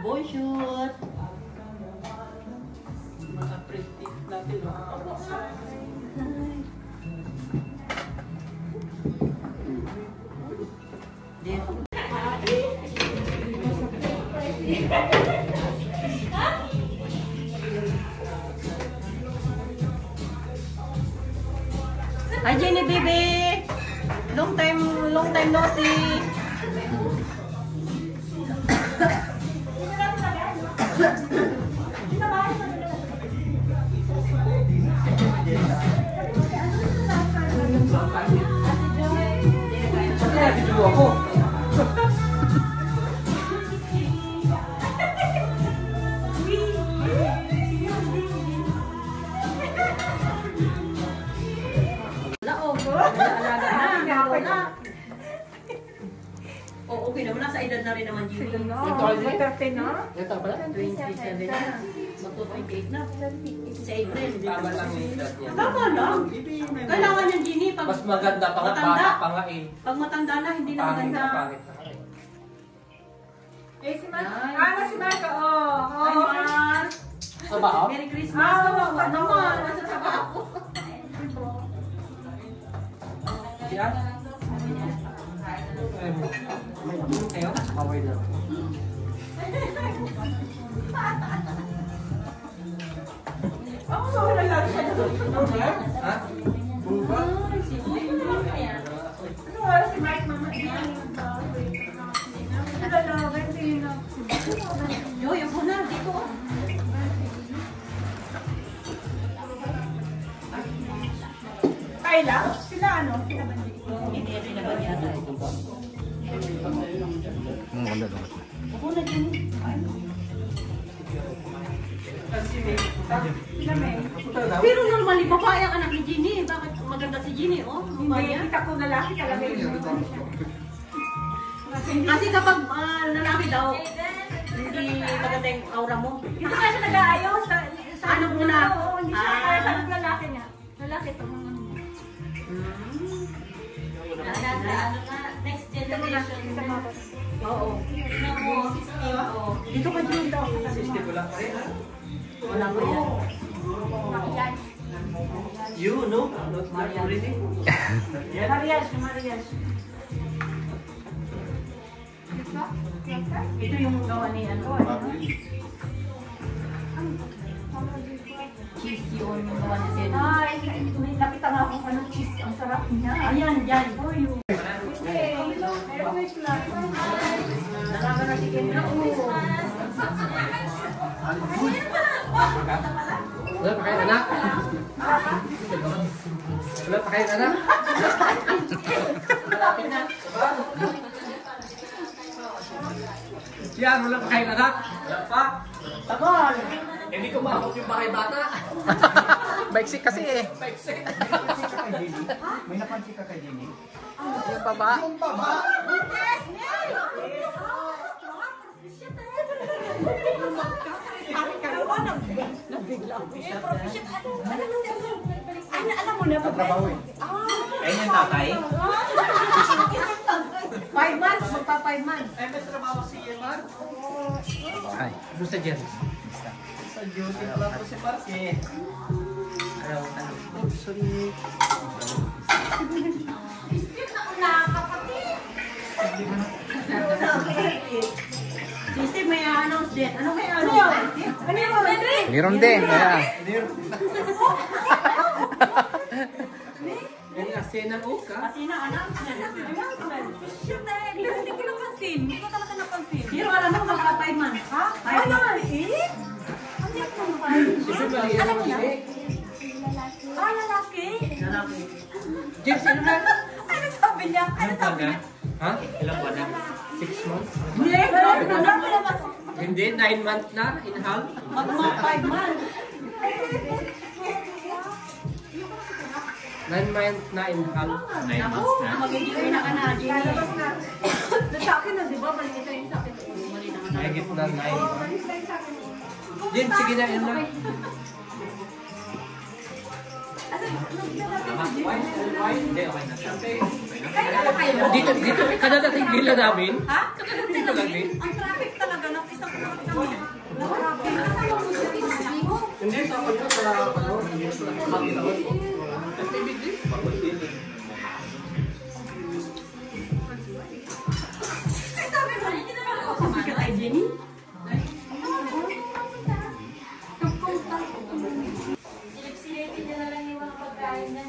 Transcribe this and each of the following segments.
boy shoot. Mga pretty natin. Hi Jenny baby! Long time no see! Oh, okay naman. Nasa edad na rin naman, Jimmy. Sige na. May 30 na? Ito pala? 27 na. Magto-28 na. Sa April. Tama lang yung edad niya. Tama lang. Kailangan yung Jimmy. Pag mas maganda pa nga, bata pa nga eh. Pag matanda na, hindi na maganda. Pangit na. Eh, si Marco. Ah, si Marco. Oh. Hi, Mar. Sa baho? Merry Christmas. Huwag naman. Nasa trabaho. Siya? Kayo? Kaway na. Oh, so lalaki siya. Ha? Buba? Ano oras si Mark, mama? Joy, ako na. Dito. Kayla? Sila ano? Sila ba dito? Hindi rin naman yata. Maganda daw. Ako na, Jimmy. Sila may. Pero normally, babae ang anak ni Ginny. Bakit maganda si Ginny, oh? Babae. Hindi, kita ko lalaki talaga yun. Kasi kapag lalaki daw, hindi maganda yung aura mo. Hindi ka siya nag-aayos. Ano muna? Oo, hindi siya nag-aayos. Anong lalaki niya? Lalaki ito. Next generation. Oo. Dito ka dyan daw. Sister ko lang pa rin ha? Wala mo yan. You, no? Not already? Marias, Marias. Ito yung gawa ni ano. Cheese yun yung gawa ni Sen. Ay, may nakita nga akong anong cheese. Ang sarap niya. Ayan, dyan. Nalaga na si Ken na. Wala pa kayo anak? Wala pa kayo anak? Malapit na. Yan, wala pa kayo anak? Wala pa? Tagal. Hindi ko maakot yung bahay bata. Baiksik kasi eh. Baiksik. May napansin ka kay Jenny? Yung baba. Yung baba! Alam mo na ba? Trabaho eh. Ayun yung tatay? 5 months, magpa 5 months. Ay, may trabaho si Eman. Ay. Doon sa Jen. Sa duty lang po si Parke. Ano? Sorry. Sister, may announce din. Ano may Ano announce? yun? Ano yun? Meron din. Kaya. Yan na, Sena Oka. Kasi na announcement. Shit eh, hindi ko napansin. Hindi ko talaga napansin. Pero alam mo, magpa 5 months. Ha? Ano eh? Ano yung naman? Siyempre, mali Alam mo na? na. Ah, lalaki? Lalaki. Jen, sino na? Ano sabi niya? Ano Ilang buwan sabi na? niya? Ha? Ilang buwan na? 6 months? Hindi, grabe na Wala ko naman. naman. Hindi, 9 months na in half. Magpa 5 months. 9 months na in half. 9 months na. Mag-enjoy na ka na, Jenny. Lalabas na. Sa akin na, di ba? Balik ito yung sa akin. Mali na ka na. Mahigit na 9. Jen, sige na, yun na. Why? Hindi, okay na. Dito, kadadating nila namin. Ha? Dito lang din. Ang traffic talaga, nasa isang oras kami. Grabe. Hindi, sa pagka sa Ay, sabi mo, hindi naman ako sabi ka kay Jenny. Silip-silipin niya na lang yung mga pagkain niya.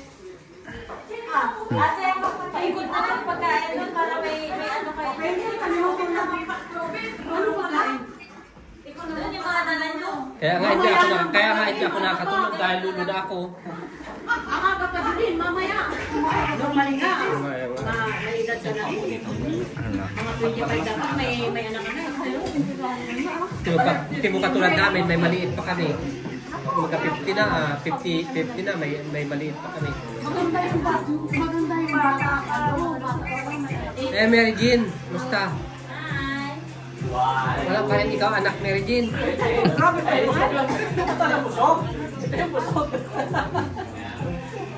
Ate, paikot na lang pagkain doon para may ano kayo. Doon yung mga dalan nyo. Kaya nga hindi ako nakatulog dahil lulod ako. Aga pa din, mamaya. Normally nga. May edad ka na. Mga 25 dapat, may anak ka na. Hindi mo katulad namin, may maliit pa kami. Magka 50 na, 50 na, may maliit pa kami. Maganda yung bata. Mary Jean, musta? Hi. Wala pa rin ikaw anak, Mary Jean.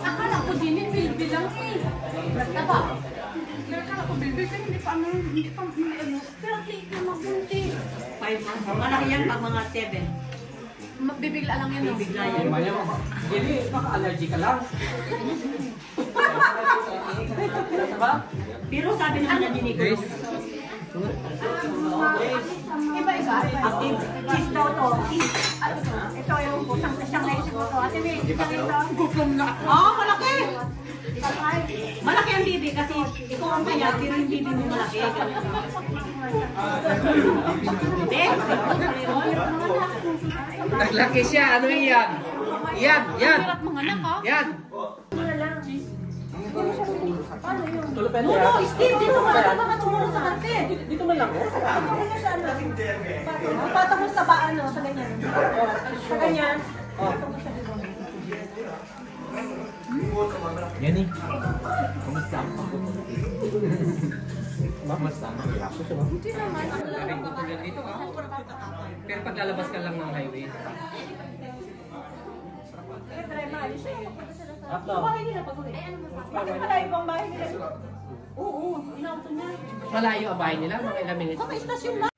Akala ko din yung baby lang eh. Taba. Akala ko baby ka, hindi pa ano. Pero late na magbunti. 5 months. Malaki yan pag mga 7. Magbibigla lang yan. Bibigla yan. Jadi, baka allergy ka lang. Pero sabi naman na din Grace? Iba-iba. Active. Cheese daw to. Cheese. Ito yung kusang siyang naisip ko to. Ate May, isang ito. Gutom na. Oo, malaki. Malaki ang bibi kasi ikaw ang kanya, pero yung bibi mo malaki. Hindi. Naglaki siya, ano yan? Yan! Yan! No, Steve, dito ka. Dito ka tumulong sa karte. Dito man lang, oh. Tumulong sa ano. Patong mo sa ano, sa ganyan. Sa ganyan. Patong mo sa ganyan. Yan eh. Kumusta? Kumusta? Hindi naman. Maraming tutulad dito, ah. Pero pag lalabas ka lang ng highway. Sa bahay nila pag-uwi. Bakit malayo bang bahay nila? Oo, inauto niya. Malayo ang bahay nila, mga ilang minutes. Sa may istasyon na.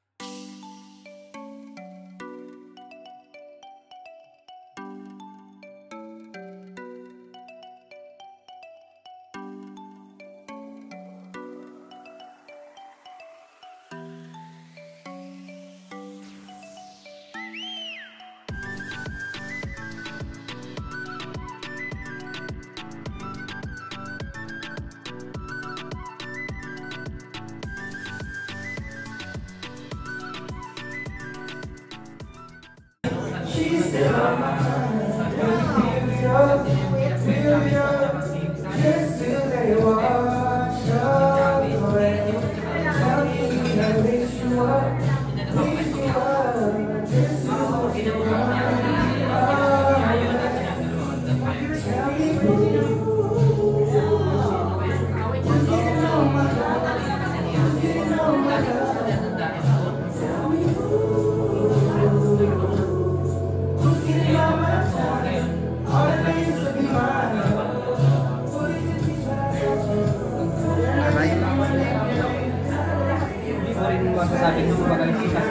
Hindi ko rin masasabi kung magaling kita.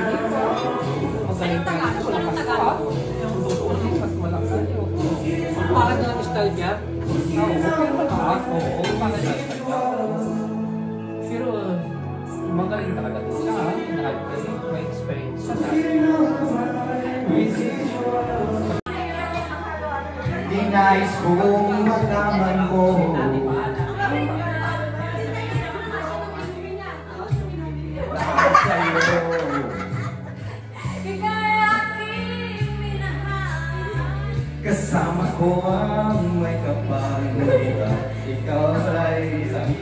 Magaling ka lang. Malakas ka. Mas malakas. Parang na lang style niya. Oo, parang na style niya. Pero magaling talaga siya. May experience siya. Di nais kong malaman mo. Bakit sa'yo? Kasama ko ang may kapanggitan. Ikaw ay isang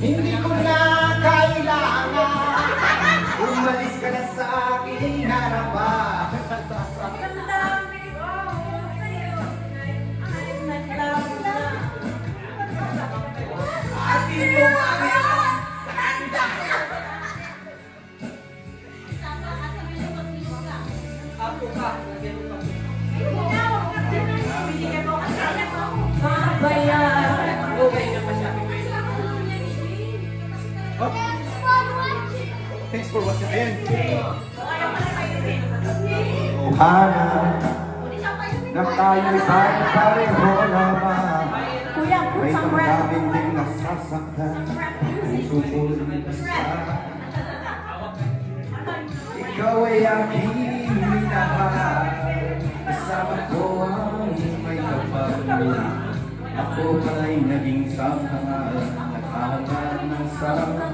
hindi ko na kailangan. Umalis ka na sa aking harapan. At ito ang iyong tanda. Ako ka. Hindi ka Thanks for watching. Ayan. Sana na tayo'y pare-pareho naman. May damdamin din nasasaktan. Puso ko'y isa. Ikaw ay aking minahal. Kasama ko ang may kapal. Ako pala'y naging samhangal. Naghahangal ng sama.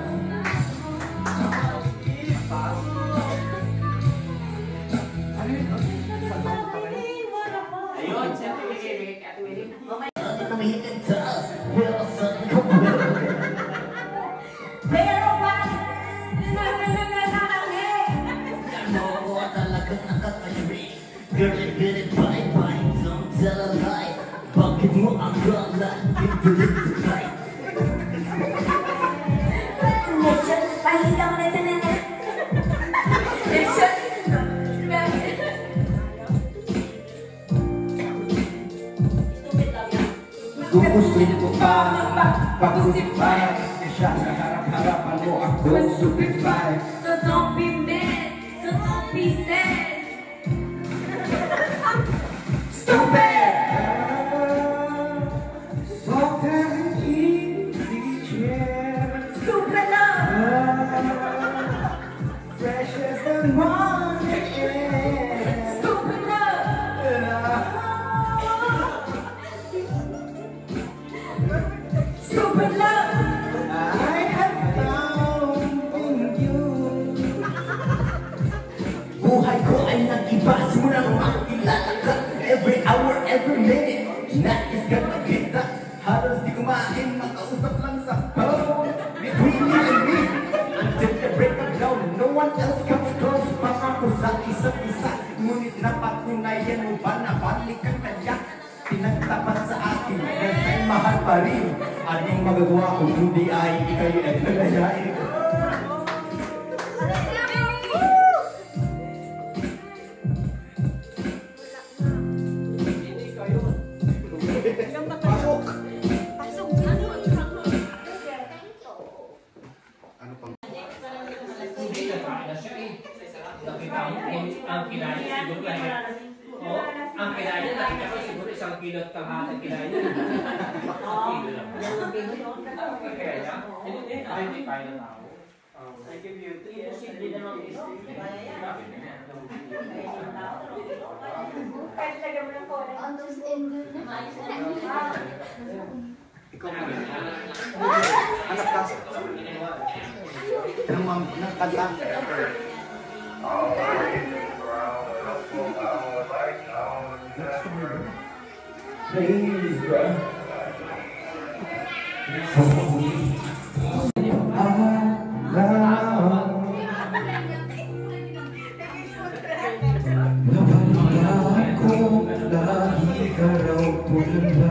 Ayun, siyempre Eric at Willie. Pero ba? Girl, get it, bye-bye, don't tell a lie. Bakit mo ang gala? Ito. Pahinga mo na ito na. Gugustuhin ko pa pag-usipay. Siya sa harap-harapan mo ako supipay. So don't be mad, so don't be sad. Stupid! Soft and easy chair. Super love. Fresh as the morning air. Super love. Super love. I have found in you. Buhay ko ay nag-iba, simulang makilala ka. Every hour, every minute, nais ka na kita. Halos di kumain, makausap lang sa phone. Between you and me, until the break of dawn, no one else comes close. Pangako sa isa't isa, ngunit napatunayan mo ba na balik ang kanya? Pinagtapat sa akin, nagkay mahal pa rin. Anong magagawa kung hindi ay ikayo ay nalayain? Ang kinaya siguro lang. Oh, ang kinaya nakita ko siguro isang kilo at kalahati kinaya. Kilo lang. Kaya hindi kaya na ako. I give you 3 years. Hindi naman Ikaw mo. Anak ka. Tinamang nakanta. Please, bro. Nabalita ko lagi ka raw tulala.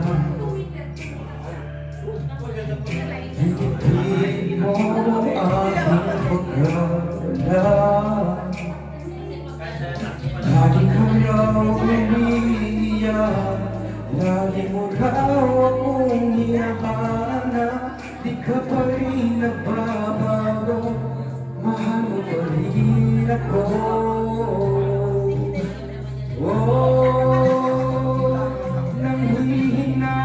Hindi mo aking pagkala. Lagi ka raw umiiyak. Lagi mo raw akong hinahanap. Di ka pa rin nagbabago. Mahal mo pa rin ako. Oh, nanghihina.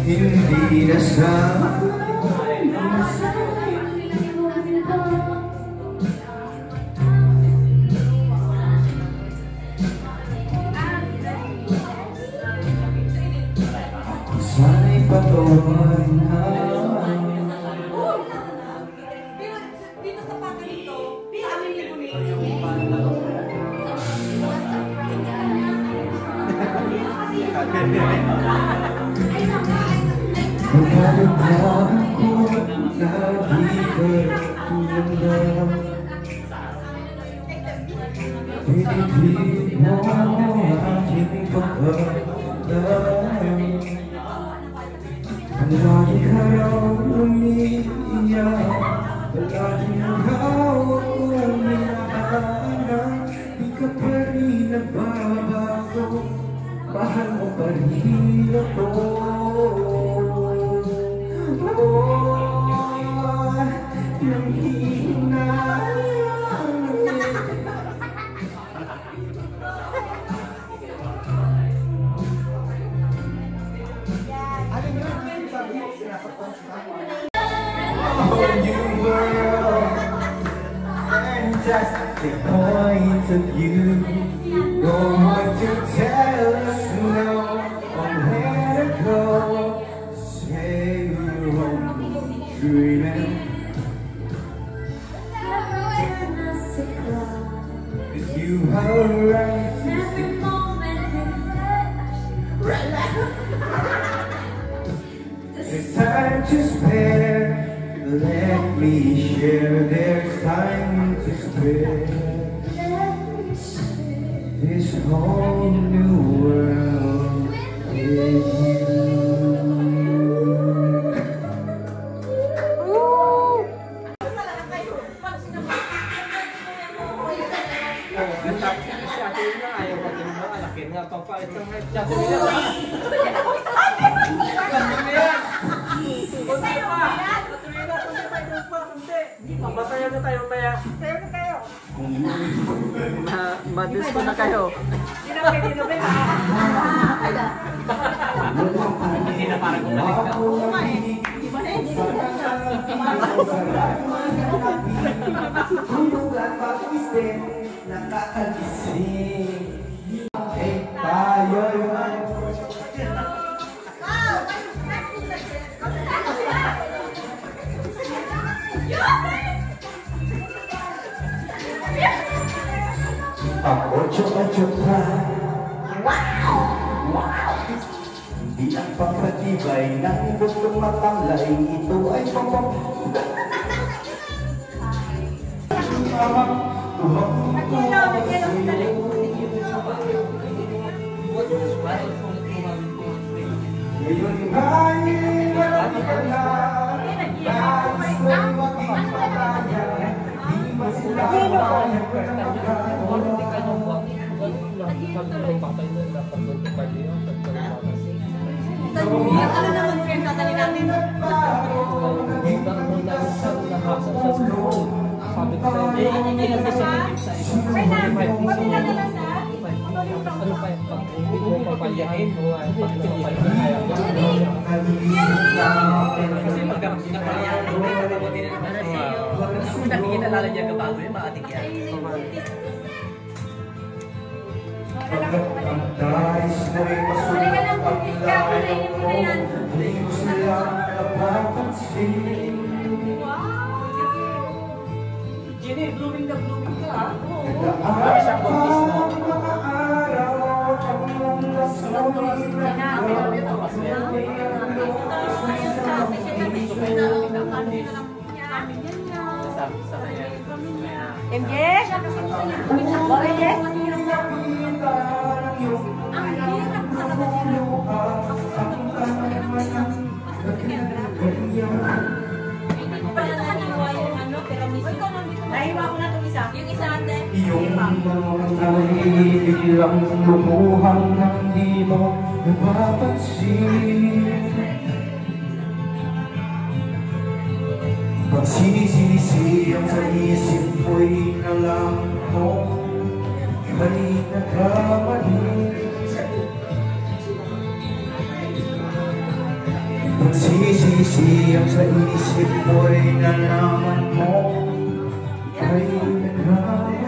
Hindi na sana. Sana'y patuloy na. Dito sa pakalito, kami ni Bunay. Magkano ba ako lagi ka tulala? Pinipili mo aking pagkakala. Lagi ka raw umiiyak. Lagi mo raw ako just the point of view. No one to tell us no on where to go. Say we're only dreaming. 'Cause you are right. There's time to spare. Let me share. There's time to spare. This whole new world with you. Masaya na tayo kaya. Sayo na kayo. Madisco na kayo. Hindi na pwede na ba? Hindi na parang kumalik na. Tulungan pag-isip, nakakagising. Tayo'y Ocho-ocho pa. Hindi ang pagkatibay ng gustong matamlay. Ito ay Ano naman kayo tatali natin? Jenny, blooming na blooming ka ha? MJ? Bakit MJ? Nahiwa ko na itong isa. Yung isa ate. Iyong mga biglang lumuhang nang di mo napapansin. Pagsinisiyang sa isip ko'y nalang mo kay nagkamali. Pagsisisiyang sa isip ko'y nalaman mo kay nagkamali.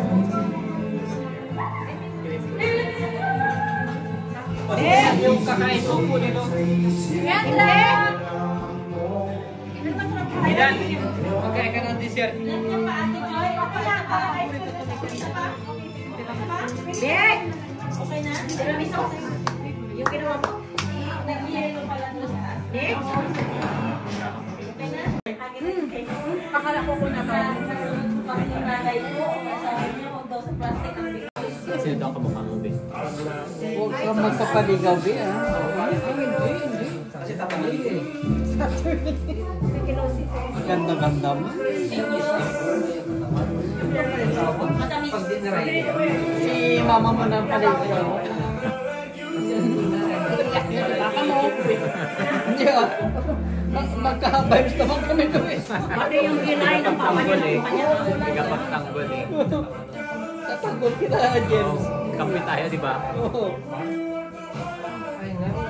Yung kakain ko po nito. Ilan? Magkain ka ng dessert. Bek! Okay na? Yung ginawa mo? Nag-iyan mo pala ito sa taas. Bek? Okay na? Akala ko na ba? Kasi yung nanay ko, sabi niya, huwag daw sa plastic ang bigay. Kasi daw ka mukha mo, Be. Huwag kang magpapaligaw, Be, ha? Kasi tatangali eh. Ganda-ganda mo. Pag dinray. Si mama mo na paligaw. Baka mo. Hindi, ah. Magka-vibes naman kami to, eh. Pati yung kinain ng papa niya ng kanya. Nagapagtanggol eh. Tatanggol kita, James. Kampi tayo, di ba? Oo. Ay nga.